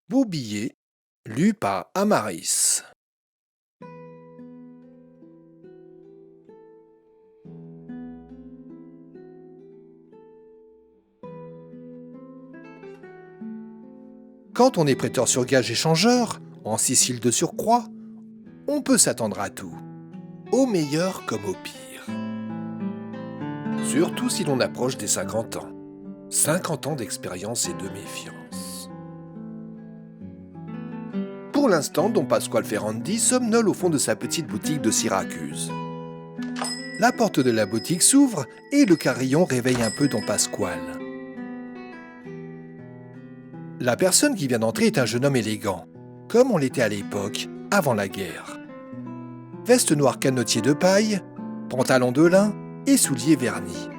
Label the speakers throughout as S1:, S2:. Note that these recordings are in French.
S1: Beau billet, lu par Amaris. Quand on est prêteur sur gage échangeur, en Sicile de surcroît, on peut s'attendre à tout, au meilleur comme au pire. Surtout si l'on approche des 50 ans. 50 ans d'expérience et de méfiance. Pour l'instant, Don Pasquale Ferrandi somnole au fond de sa petite boutique de Syracuse. La porte de la boutique s'ouvre et le carillon réveille un peu Don Pasquale. La personne qui vient d'entrer est un jeune homme élégant, comme on l'était à l'époque, avant la guerre. Veste noire canotier de paille, pantalon de lin et souliers vernis.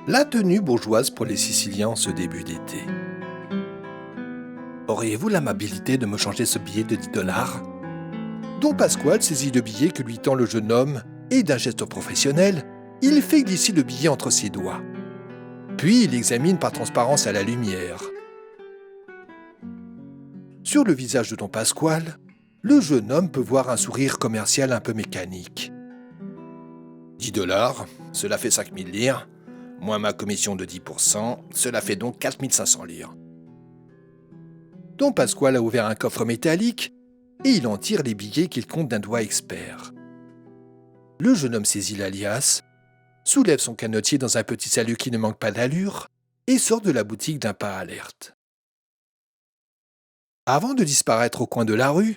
S1: La tenue bourgeoise pour les Siciliens en ce début d'été. Auriez-vous l'amabilité de me changer ce billet de 10 dollars ? Don Pasquale saisit le billet que lui tend le jeune homme et d'un geste professionnel, il fait glisser le billet entre ses doigts. Puis il l'examine par transparence à la lumière. Sur le visage de Don Pasquale, le jeune homme peut voir un sourire commercial un peu mécanique. 10 dollars, cela fait 5000 lire, moins ma commission de 10%, cela fait donc 4500 lire. Don Pasquale a ouvert un coffre métallique et il en tire les billets qu'il compte d'un doigt expert. Le jeune homme saisit la liasse, soulève son canotier dans un petit salut qui ne manque pas d'allure et sort de la boutique d'un pas alerte. Avant de disparaître au coin de la rue,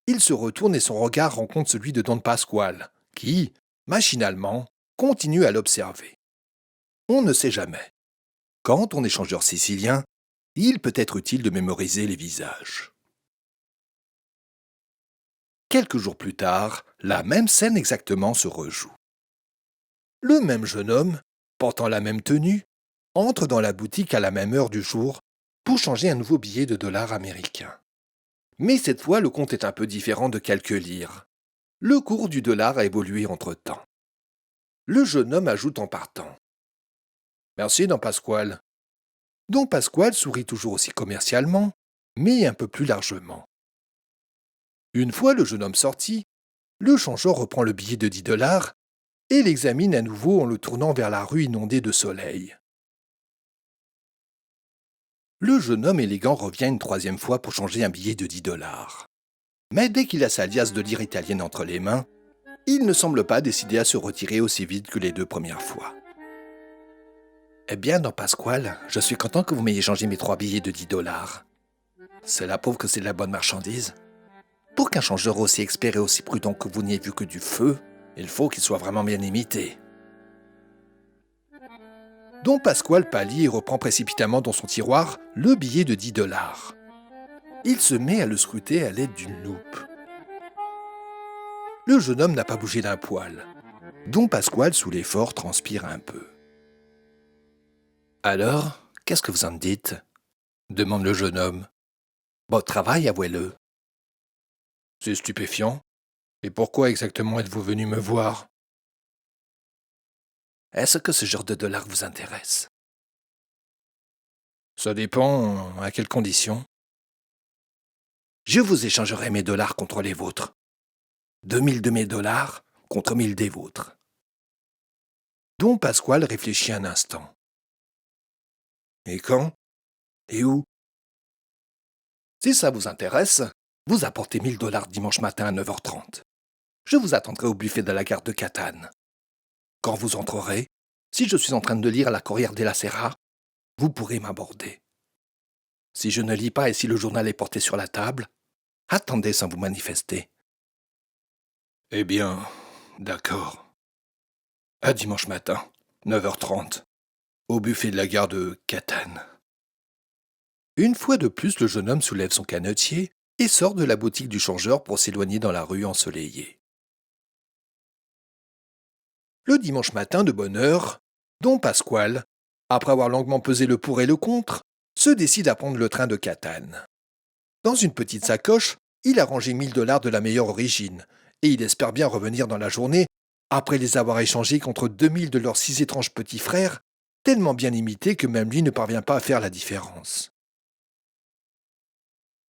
S1: il se retourne et son regard rencontre celui de Don Pasquale, qui, machinalement, continue à l'observer. On ne sait jamais. Quand on est échangeur sicilien, il peut être utile de mémoriser les visages. Quelques jours plus tard, la même scène exactement se rejoue. Le même jeune homme, portant la même tenue, entre dans la boutique à la même heure du jour pour changer un nouveau billet de dollars américains. Mais cette fois, le compte est un peu différent de quelques lires. Le cours du dollar a évolué entre-temps. Le jeune homme ajoute en partant. « Merci, Don Pasquale. » Don Pasquale sourit toujours aussi commercialement, mais un peu plus largement. Une fois le jeune homme sorti, le changeur reprend le billet de 10 dollars et l'examine à nouveau en le tournant vers la rue inondée de soleil. Le jeune homme élégant revient une troisième fois pour changer un billet de 10 dollars. Mais dès qu'il a sa liasse de lire italienne entre les mains, il ne semble pas décidé à se retirer aussi vite que les deux premières fois. Eh bien, Don Pasquale, je suis content que vous m'ayez changé mes 3 billets de 10 dollars. Cela prouve que c'est de la bonne marchandise. Pour qu'un changeur aussi expert et aussi prudent que vous n'ayez vu que du feu, il faut qu'il soit vraiment bien imité. Don Pasquale pâlit et reprend précipitamment dans son tiroir le billet de 10 dollars. Il se met à le scruter à l'aide d'une loupe. Le jeune homme n'a pas bougé d'un poil. Don Pasquale, sous l'effort, transpire un peu. « Alors, qu'est-ce que vous en dites ?» demande le jeune homme. « Bon travail, avouez-le. » « C'est stupéfiant. Et pourquoi exactement êtes-vous venu me voir ? » ?»« Est-ce que ce genre de dollars vous intéresse ? » ?»« Ça dépend. À quelles conditions ? » ?»« Je vous échangerai mes dollars contre les vôtres. 2000 de mes dollars contre 1000 des vôtres. » Don Pasquale réfléchit un instant. « Et quand ? Et où ? » ?»« Si ça vous intéresse, vous apportez 1000 dollars dimanche matin à 9h30. Je vous attendrai au buffet de la gare de Catane. Quand vous entrerez, si je suis en train de lire la Corriere della Sera, vous pourrez m'aborder. Si je ne lis pas et si le journal est porté sur la table, attendez sans vous manifester. » « Eh bien, d'accord. À dimanche matin, 9h30, au buffet de la gare de Catane. » Une fois de plus, le jeune homme soulève son canotier et sort de la boutique du changeur pour s'éloigner dans la rue ensoleillée. Le dimanche matin, de bonne heure, Don Pasquale, après avoir longuement pesé le pour et le contre, se décide à prendre le train de Catane. Dans une petite sacoche, il a rangé 1000 dollars de la meilleure origine, et il espère bien revenir dans la journée, après les avoir échangés contre 2000 de leurs 6 étranges petits frères, tellement bien imités que même lui ne parvient pas à faire la différence.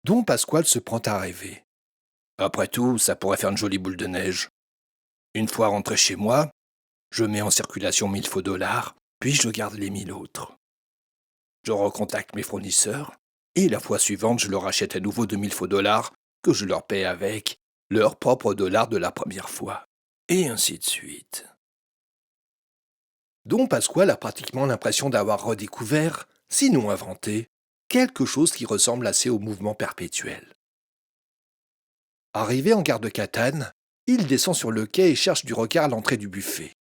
S1: Don Pasquale se prend à rêver. Après tout, ça pourrait faire une jolie boule de neige. Une fois rentré chez moi, je mets en circulation 1000 faux dollars, puis je garde les 1000 autres. Je recontacte mes fournisseurs, et la fois suivante, je leur achète à nouveau 2000 faux dollars que je leur paie avec leurs propres dollars de la première fois. Et ainsi de suite. Don Pasquale a pratiquement l'impression d'avoir redécouvert, sinon inventé, quelque chose qui ressemble assez au mouvement perpétuel. Arrivé en gare de Catane, il descend sur le quai et cherche du regard l'entrée du buffet.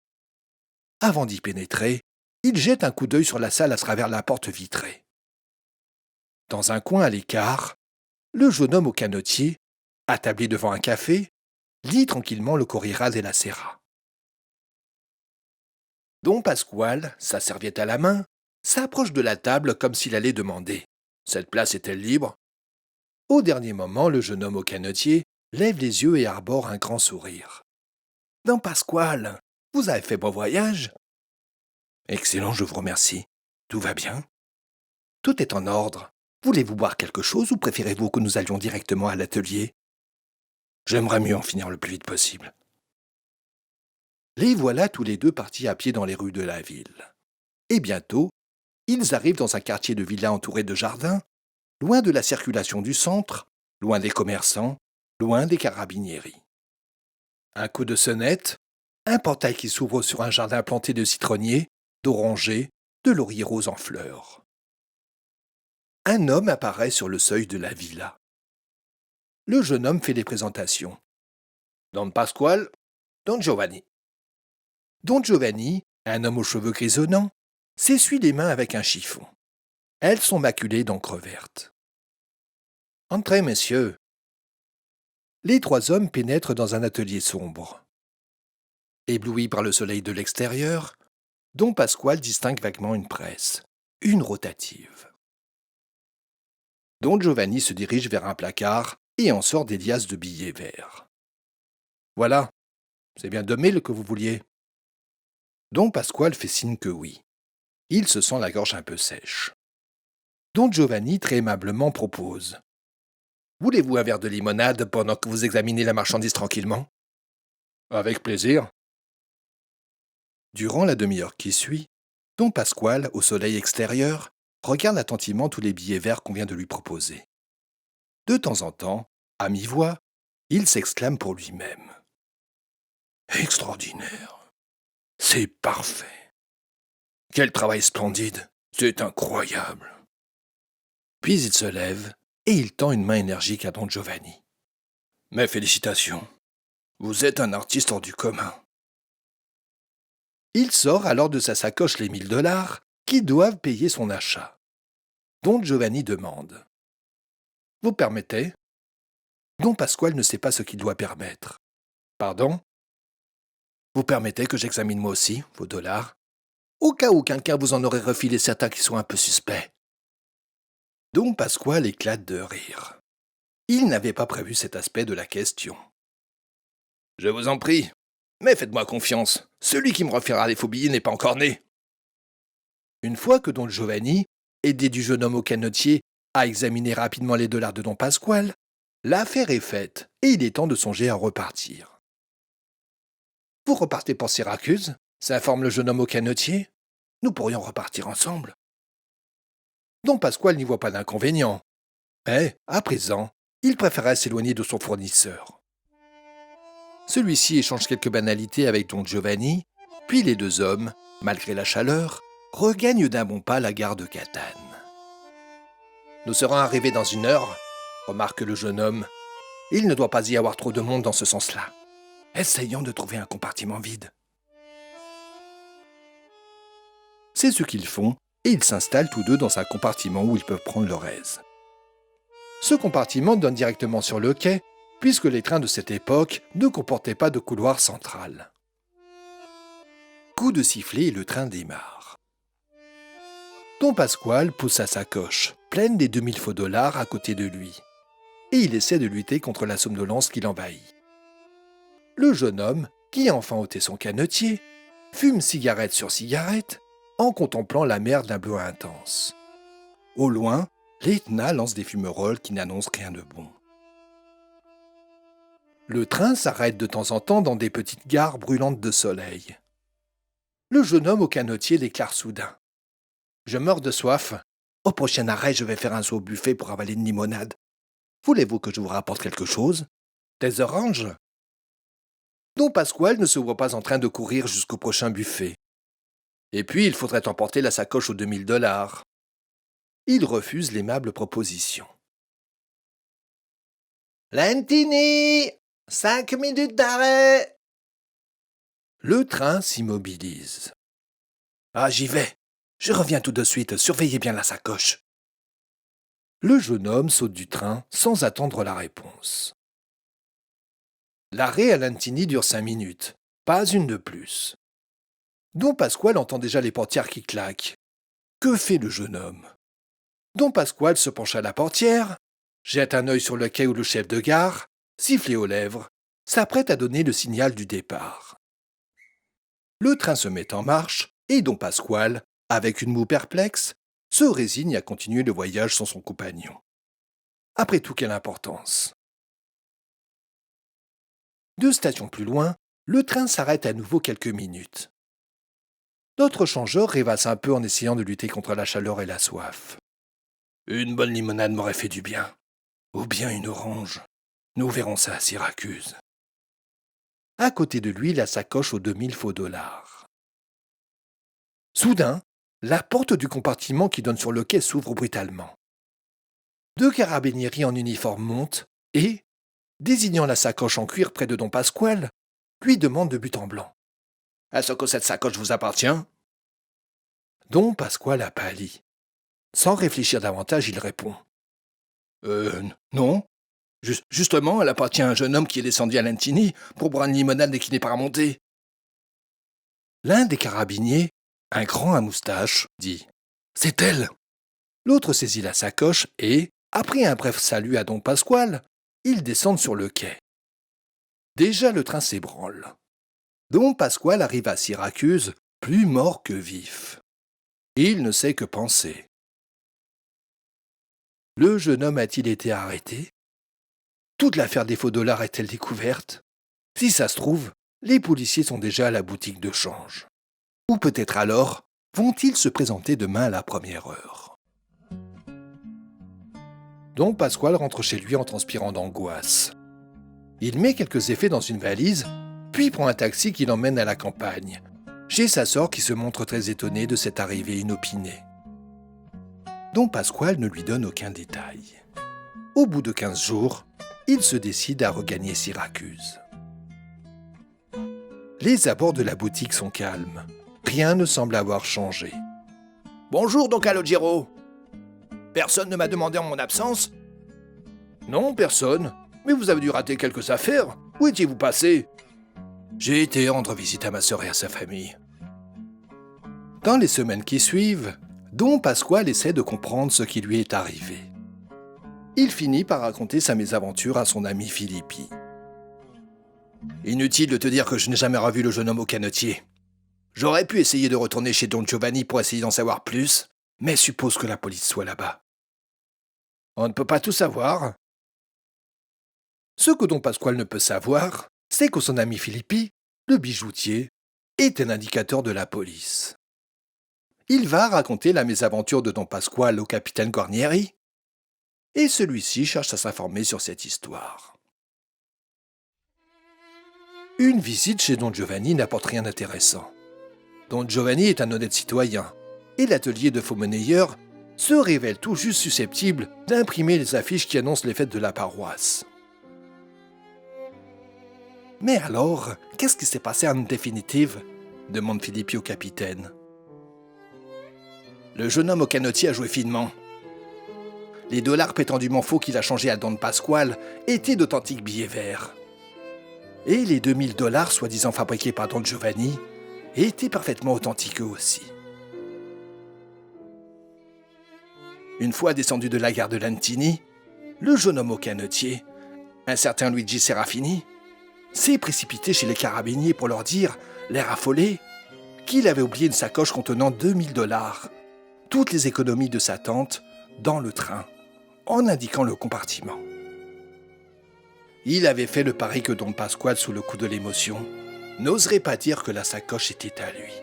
S1: Avant d'y pénétrer, il jette un coup d'œil sur la salle à travers la porte vitrée. Dans un coin à l'écart, le jeune homme au canotier, attablé devant un café, lit tranquillement le Corriere della Sera. Don Pasquale, sa serviette à la main, s'approche de la table comme s'il allait demander « Cette place est-elle libre ?» Au dernier moment, le jeune homme au canotier lève les yeux et arbore un grand sourire. « Don Pasquale, vous avez fait bon voyage ?»« Excellent, je vous remercie. Tout va bien ?»« Tout est en ordre. Voulez-vous boire quelque chose ou préférez-vous que nous allions directement à l'atelier ?»« J'aimerais mieux en finir le plus vite possible. » Les voilà tous les deux partis à pied dans les rues de la ville. Et bientôt, ils arrivent dans un quartier de villas entouré de jardins, loin de la circulation du centre, loin des commerçants, loin des carabinieri. Un coup de sonnette, un portail qui s'ouvre sur un jardin planté de citronniers, d'orangers, de lauriers roses en fleurs. Un homme apparaît sur le seuil de la villa. Le jeune homme fait les présentations. Don Pasquale, Don Giovanni. Don Giovanni, un homme aux cheveux grisonnants, s'essuie les mains avec un chiffon. Elles sont maculées d'encre verte. « Entrez, messieurs. » Les trois hommes pénètrent dans un atelier sombre. Ébloui par le soleil de l'extérieur, Don Pasquale distingue vaguement une presse, une rotative. Don Giovanni se dirige vers un placard et en sort des liasses de billets verts. « Voilà, c'est bien 2000 que vous vouliez. » Don Pasquale fait signe que oui. Il se sent la gorge un peu sèche. Don Giovanni très aimablement propose. « Voulez-vous un verre de limonade pendant que vous examinez la marchandise tranquillement ?»« Avec plaisir. » Durant la demi-heure qui suit, Don Pasquale, au soleil extérieur, regarde attentivement tous les billets verts qu'on vient de lui proposer. De temps en temps, à mi-voix, il s'exclame pour lui-même. « Extraordinaire! C'est parfait! Quel travail splendide! C'est incroyable! » Puis il se lève et il tend une main énergique à Don Giovanni. « Mes félicitations! Vous êtes un artiste hors du commun. » Il sort alors de sa sacoche les 1000 dollars qui doivent payer son achat. Don Giovanni demande. « Vous permettez ?» Don Pasquale ne sait pas ce qu'il doit permettre. « Pardon ? Vous permettez que j'examine moi aussi vos dollars, au cas où quelqu'un vous en aurait refilé certains qui sont un peu suspects. » Don Pasquale éclate de rire. Il n'avait pas prévu cet aspect de la question. « Je vous en prie, mais faites-moi confiance, celui qui me refilera les faux billets n'est pas encore né. » Une fois que Don Giovanni, aidé du jeune homme au canotier, a examiné rapidement les dollars de Don Pasquale, l'affaire est faite et il est temps de songer à repartir. « Vous repartez pour Syracuse ?» s'informe le jeune homme au canotier. « Nous pourrions repartir ensemble. » Don Pasquale n'y voit pas d'inconvénient. Mais, à présent, il préférait s'éloigner de son fournisseur. Celui-ci échange quelques banalités avec Don Giovanni, puis les deux hommes, malgré la chaleur, regagnent d'un bon pas la gare de Catane. « Nous serons arrivés dans 1 heure, » remarque le jeune homme. « Il ne doit pas y avoir trop de monde dans ce sens-là. Essayons de trouver un compartiment vide. » C'est ce qu'ils font, et ils s'installent tous deux dans un compartiment où ils peuvent prendre leur aise. Ce compartiment donne directement sur le quai, puisque les trains de cette époque ne comportaient pas de couloir central. Coup de sifflet et le train démarre. Don Pasquale pousse sa sacoche, pleine des 2000 faux dollars à côté de lui, et il essaie de lutter contre la somnolence qui l'envahit. Le jeune homme, qui a enfin ôté son canotier, fume cigarette sur cigarette, en contemplant la mer d'un bleu intense. Au loin, l'Etna lance des fumerolles qui n'annoncent rien de bon. Le train s'arrête de temps en temps dans des petites gares brûlantes de soleil. Le jeune homme au canotier déclare soudain : « Je meurs de soif. Au prochain arrêt, je vais faire un saut au buffet pour avaler une limonade. Voulez-vous que je vous rapporte quelque chose ? Des oranges ?» Don Pasquale ne se voit pas en train de courir jusqu'au prochain buffet. Et puis, il faudrait emporter la sacoche aux 2000 $. Il refuse l'aimable proposition. « Lentini ! 5 minutes d'arrêt !» Le train s'immobilise. « Ah, j'y vais. Je reviens tout de suite. Surveillez bien la sacoche. » Le jeune homme saute du train sans attendre la réponse. L'arrêt à Lentini dure 5 minutes, pas une de plus. Don Pasquale entend déjà les portières qui claquent. Que fait le jeune homme ? Don Pasquale se penche à la portière, jette un œil sur le quai où le chef de gare, sifflet aux lèvres, s'apprête à donner le signal du départ. Le train se met en marche et Don Pasquale, avec une moue perplexe, se résigne à continuer le voyage sans son compagnon. Après tout, quelle importance ? 2 stations plus loin, le train s'arrête à nouveau quelques minutes. Notre changeur rêvasse un peu en essayant de lutter contre la chaleur et la soif. Une bonne limonade m'aurait fait du bien. Ou bien une orange. Nous verrons ça à Syracuse. À côté de lui, la sacoche aux 2000 faux dollars. Soudain, la porte du compartiment qui donne sur le quai s'ouvre brutalement. 2 carabinieri en uniforme montent et, désignant la sacoche en cuir près de Don Pasquale, lui demandent de but en blanc. « Est-ce que cette sacoche vous appartient ?» Don Pasquale a pâli. Sans réfléchir davantage, il répond. « Non. Justement, elle appartient à un jeune homme qui est descendu à Lentini pour boire une limonade et qui n'est pas remonté. » L'un des carabiniers, un grand à moustache, dit « C'est elle !» L'autre saisit la sacoche et, après un bref salut à Don Pasquale, ils descendent sur le quai. Déjà le train s'ébranle. Don Pasquale arrive à Syracuse plus mort que vif. Il ne sait que penser. Le jeune homme a-t-il été arrêté ? Toute l'affaire des faux dollars est-elle découverte ? Si ça se trouve, les policiers sont déjà à la boutique de change. Ou peut-être alors vont-ils se présenter demain à la première heure. Don Pasquale rentre chez lui en transpirant d'angoisse. Il met quelques effets dans une valise, puis prend un taxi qui l'emmène à la campagne, chez sa sœur qui se montre très étonnée de cette arrivée inopinée. Don Pasquale ne lui donne aucun détail. Au bout de 15 jours, il se décide à regagner Syracuse. Les abords de la boutique sont calmes. Rien ne semble avoir changé. « Bonjour, Don Calogero. Personne ne m'a demandé en mon absence ?»« Non, personne. Mais vous avez dû rater quelques affaires. Où étiez-vous passé ?»« J'ai été rendre visite à ma sœur et à sa famille. » Dans les semaines qui suivent, Don Pasquale essaie de comprendre ce qui lui est arrivé. Il finit par raconter sa mésaventure à son ami Filippi. « Inutile de te dire que je n'ai jamais revu le jeune homme au canotier. J'aurais pu essayer de retourner chez Don Giovanni pour essayer d'en savoir plus, mais suppose que la police soit là-bas. On ne peut pas tout savoir. » Ce que Don Pasquale ne peut savoir, c'est que son ami Filippi, le bijoutier, est un indicateur de la police. Il va raconter la mésaventure de Don Pasquale au capitaine Guarnieri, et celui-ci cherche à s'informer sur cette histoire. Une visite chez Don Giovanni n'apporte rien d'intéressant. Don Giovanni est un honnête citoyen, et l'atelier de faux-monnayeur se révèle tout juste susceptible d'imprimer les affiches qui annoncent les fêtes de la paroisse. « Mais alors, qu'est-ce qui s'est passé en définitive ?» demande Filippi au capitaine. Le jeune homme au canotier a joué finement. Les dollars prétendument faux qu'il a changés à Don Pasquale étaient d'authentiques billets verts. Et les 2000 $, soi-disant fabriqués par Don Giovanni, étaient parfaitement authentiques eux aussi. Une fois descendu de la gare de Lentini, le jeune homme au canotier, un certain Luigi Serafini, s'est précipité chez les carabiniers pour leur dire, l'air affolé, qu'il avait oublié une sacoche contenant 2000 $, toutes les économies de sa tante, dans le train, en indiquant le compartiment. Il avait fait le pari que Don Pasquale, sous le coup de l'émotion, n'oserait pas dire que la sacoche était à lui.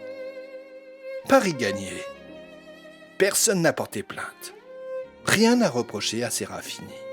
S1: Pari gagné. Personne n'a porté plainte. Rien à reprocher à Serafini.